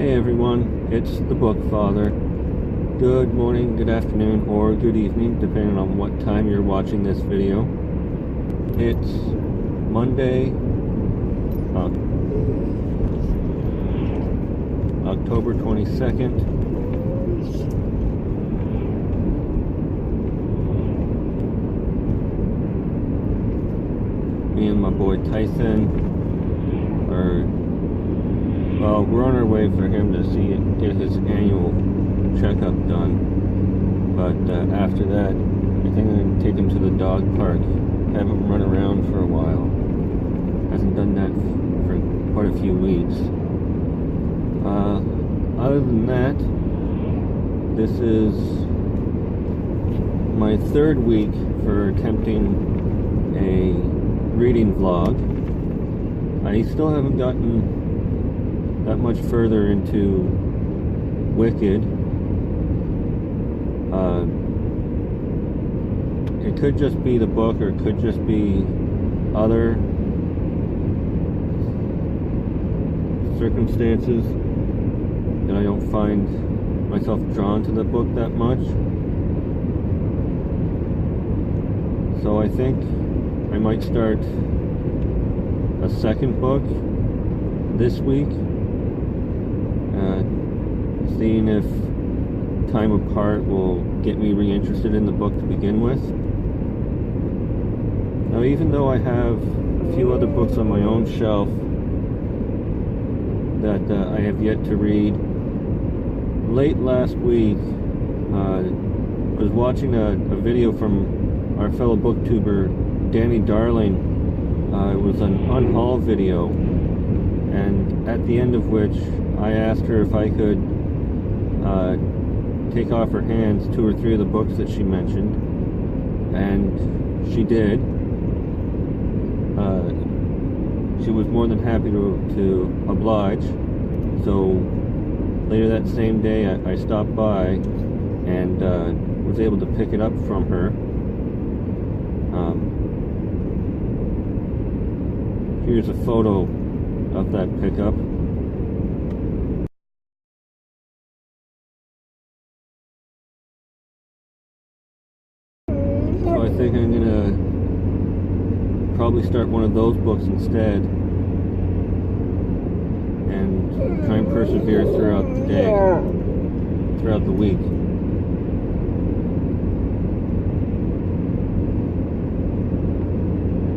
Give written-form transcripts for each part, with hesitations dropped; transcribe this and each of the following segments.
Hey everyone, it's the Bookfather. Good morning, good afternoon, or good evening, depending on what time you're watching this video. It's Monday, October 22nd. Me and my boy Tyson we're on our way for him to get his annual checkup done. But after that, I think I'm going to take him to the dog park, have him run around for a while. Hasn't done that for quite a few weeks. Other than that, this is my third week for attempting a reading vlog. I still haven't gotten that much further into Wicked. It could just be the book, or it could just be other circumstances that I don't find myself drawn to the book that much. So I think I might start a second book this week, seeing if time apart will get me reinterested in the book to begin with. Now, even though I have a few other books on my own shelf that I have yet to read, late last week I was watching a video from our fellow booktuber Danny Darling. It was an unhaul video, and at the end of which I asked her if I could take off her hands 2 or 3 of the books that she mentioned, and she did. She was more than happy to oblige. So later that same day I stopped by and was able to pick it up from her. Here's a photo of that pickup. So I think I'm gonna probably start one of those books instead and try and persevere throughout the day, throughout the week.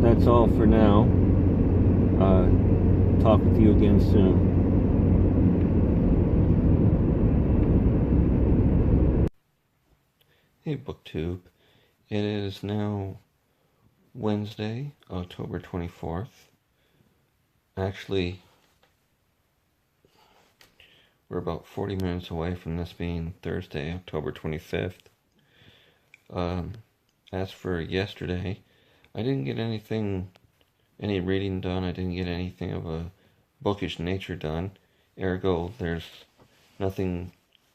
That's all for now. Talk with you again soon. Hey BookTube, it is now Wednesday, October 24th. Actually, we're about 40 minutes away from this being Thursday, October 25th. As for yesterday, I didn't get any reading done. I didn't get anything of a bookish nature done. Ergo, there's nothing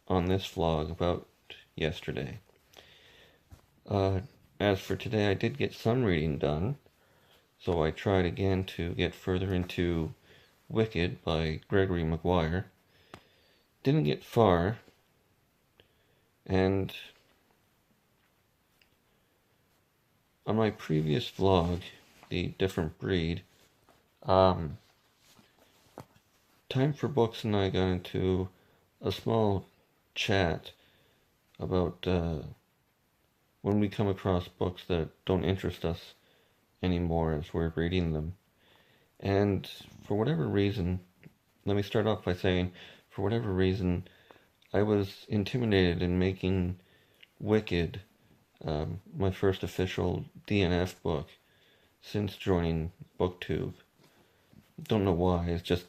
on this vlog about yesterday. As for today, I did get some reading done, so I tried again to get further into Wicked by Gregory Maguire. Didn't get far, and on my previous vlog, The Different Breed, Time for Books and I got into a small chat about when we come across books that don't interest us anymore as we're reading them. And for whatever reason, let me start off by saying, for whatever reason, I was intimidated in making Wicked my first official DNF book since joining BookTube. Don't know why, it's just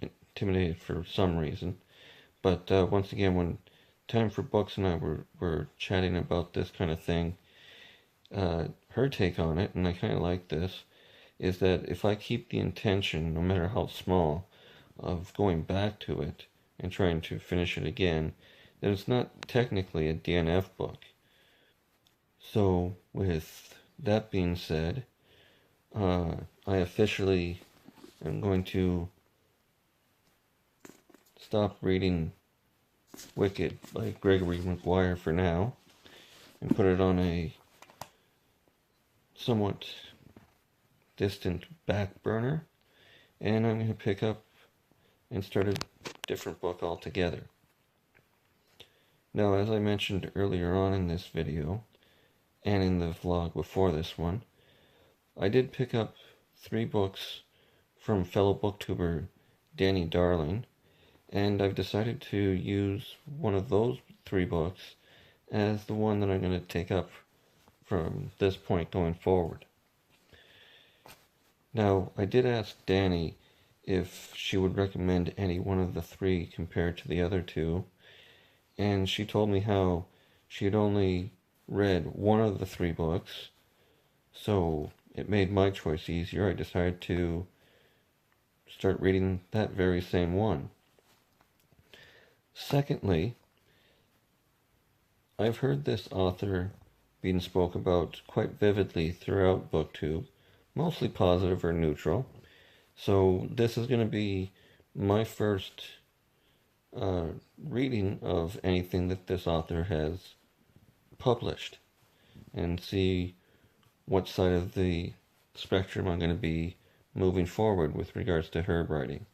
intimidated for some reason. But once again, when Time for Books and I were chatting about this kind of thing, her take on it, and I kind of like this, is that if I keep the intention, no matter how small, of going back to it and trying to finish it again, then it's not technically a DNF book. So with that being said, I officially am going to stop reading Wicked by Gregory Maguire for now and put it on a somewhat distant back burner, and I'm going to pick up and start a different book altogether. Now, as I mentioned earlier on in this video, and in the vlog before this one, I did pick up 3 books from fellow booktuber Danny Darling, and I've decided to use one of those 3 books as the one that I'm going to take up from this point going forward. Now, I did ask Danny if she would recommend any one of the 3 compared to the other 2, and she told me how she had only read one of the 3 books, so it made my choice easier. I decided to start reading that very same one. Secondly, I've heard this author being spoke about quite vividly throughout BookTube, mostly positive or neutral. So this is going to be my first reading of anything that this author has published, and see what side of the spectrum I'm going to be moving forward with regards to her writing.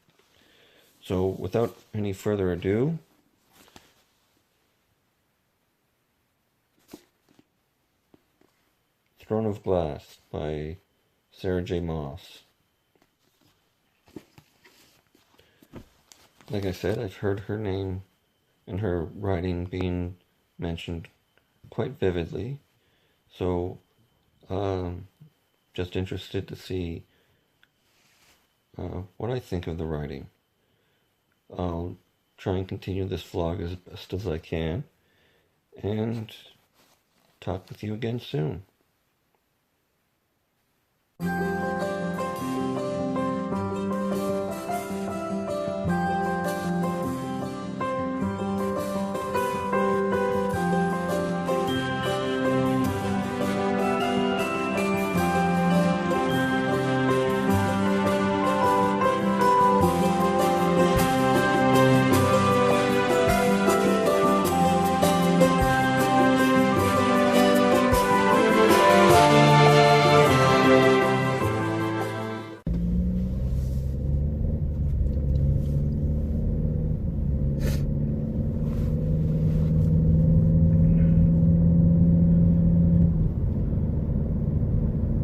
So without any further ado, Throne of Glass by Sarah J. Maas. Like I said, I've heard her name and her writing being mentioned quite vividly, so just interested to see what I think of the writing. I'll try and continue this vlog as best as I can, and talk with you again soon.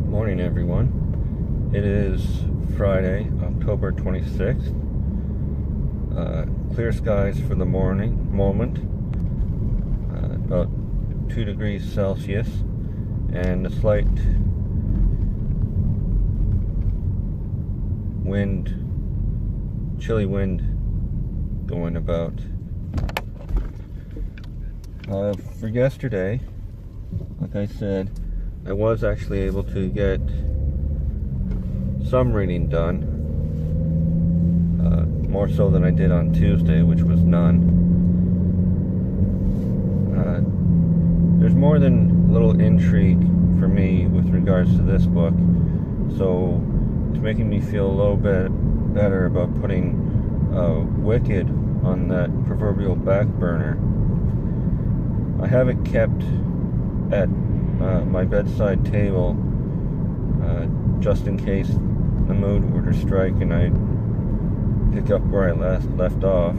Morning, everyone. It is Friday, October 26th. Clear skies for the moment. About 2 degrees Celsius, and a slight chilly wind going about. For yesterday, like I said, I was actually able to get some reading done, more so than I did on Tuesday, which was none. There's more than a little intrigue for me with regards to this book, so it's making me feel a little bit better about putting Wicked on that proverbial back burner. I have it kept at my bedside table, just in case the mood were to strike and I pick up where I left off.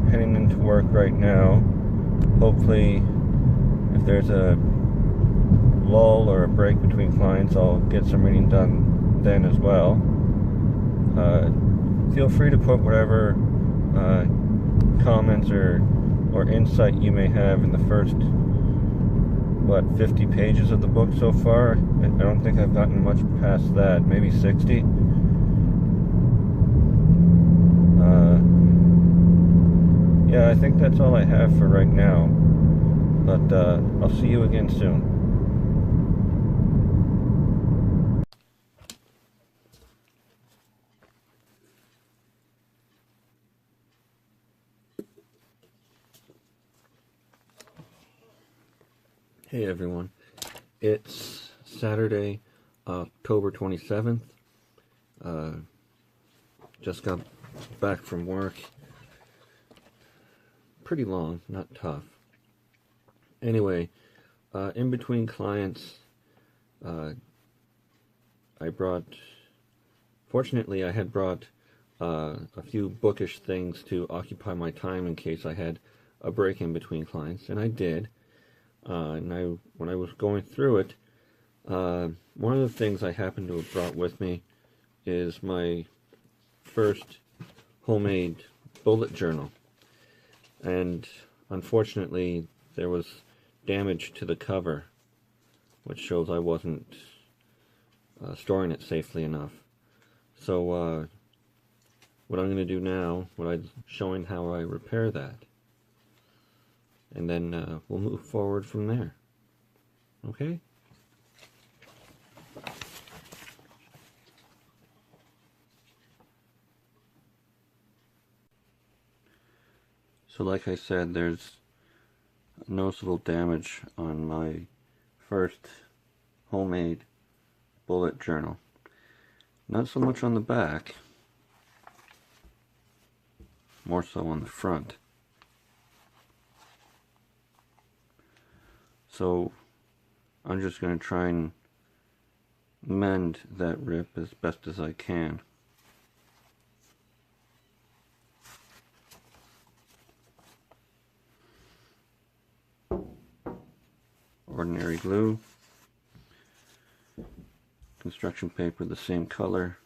Heading into work right now. Hopefully, if there's a lull or a break between clients, I'll get some reading done then as well. Feel free to put whatever comments or insight you may have in the first 50 pages of the book so far. I don't think I've gotten much past that, maybe 60. Yeah, I think that's all I have for right now, but I'll see you again soon. Hey everyone, it's Saturday, October 27th. Just got back from work. Pretty long, not tough. Anyway, in between clients, fortunately I had brought a few bookish things to occupy my time in case I had a break in between clients, and I did. When I was going through it, one of the things I happened to have brought with me is my first homemade bullet journal. And unfortunately, there was damage to the cover, which shows I wasn't storing it safely enough. So what I'm going to do now, I'm showing how I repair that. And then we'll move forward from there. Okay? So like I said, there's noticeable damage on my first homemade bullet journal. Not so much on the back, more so on the front. So I'm just going to try and mend that rip as best as I can. Ordinary glue, construction paper the same color,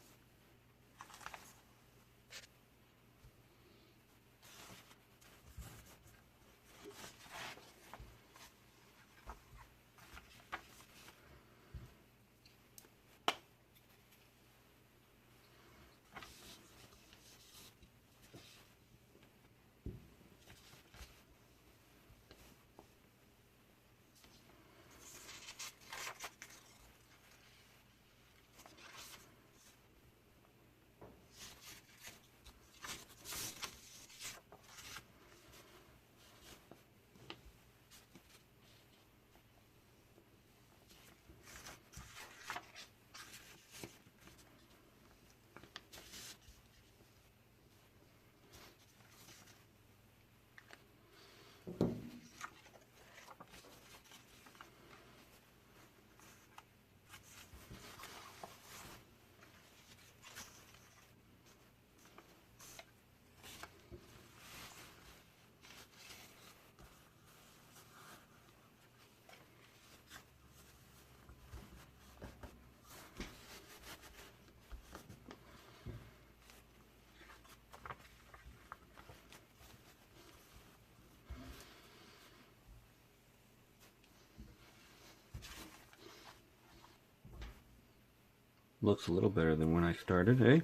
looks a little better than when I started, eh?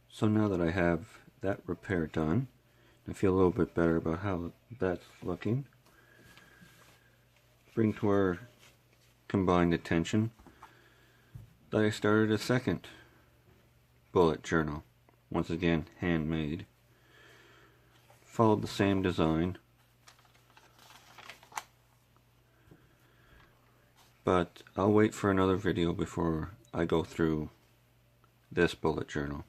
So now that I have that repair done, I feel a little bit better about how that's looking. Bring to our combined attention that I started a second bullet journal, once again handmade. Followed the same design, but I'll wait for another video before I go through this bullet journal.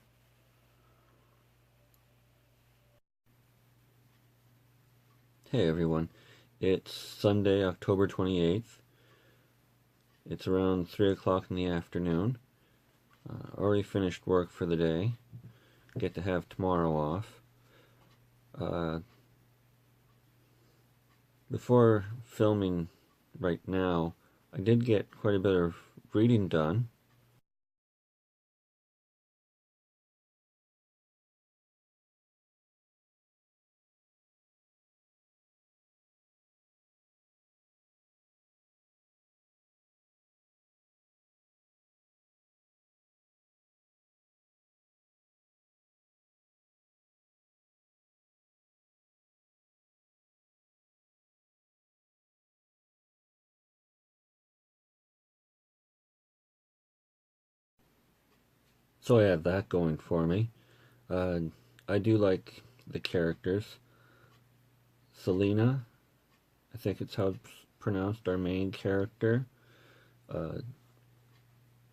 Hey everyone, it's Sunday, October 28th. It's around 3 o'clock in the afternoon. Already finished work for the day. Get to have tomorrow off. Before filming right now, I did get quite a bit of reading done. So I have that going for me. I do like the characters. Selena, I think it's how pronounced, our main character,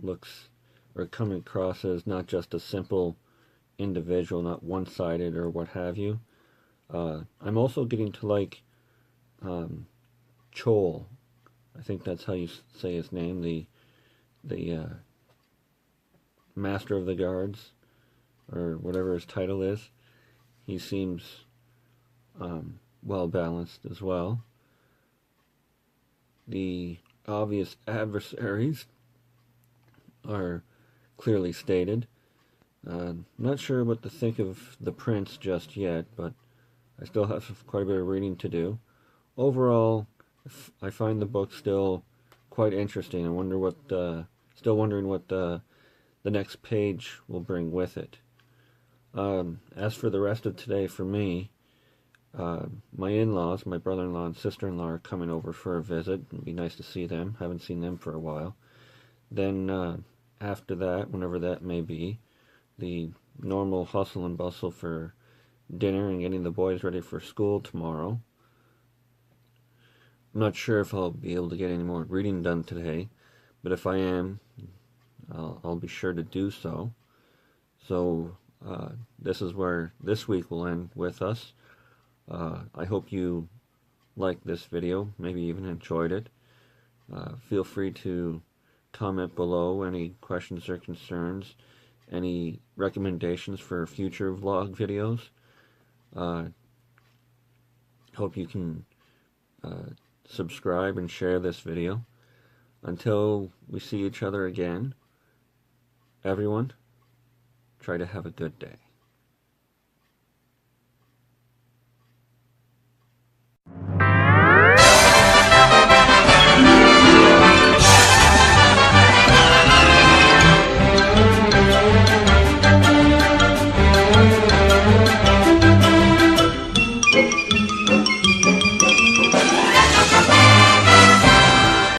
looks or coming across as not just a simple individual, not one-sided or what have you. I'm also getting to like Chol. I think that's how you say his name, the Master of the Guards, or whatever his title is. He seems well balanced as well. The obvious adversaries are clearly stated. Not sure what to think of the prince just yet, but I still have quite a bit of reading to do. Overall, I find the book still quite interesting. I wonder what, still wondering what the next page will bring with it. As for the rest of today for me, my in-laws, my brother-in-law and sister-in-law are coming over for a visit. It'd be nice to see them. Haven't seen them for a while. Then after that, whenever that may be, the normal hustle and bustle for dinner and getting the boys ready for school tomorrow. I'm not sure if I'll be able to get any more reading done today, but if I am, I'll be sure to do so. So this is where this week will end with us. I hope you liked this video, maybe even enjoyed it. Feel free to comment below any questions or concerns, any recommendations for future vlog videos. Hope you can subscribe and share this video. Until we see each other again, everyone, try to have a good day.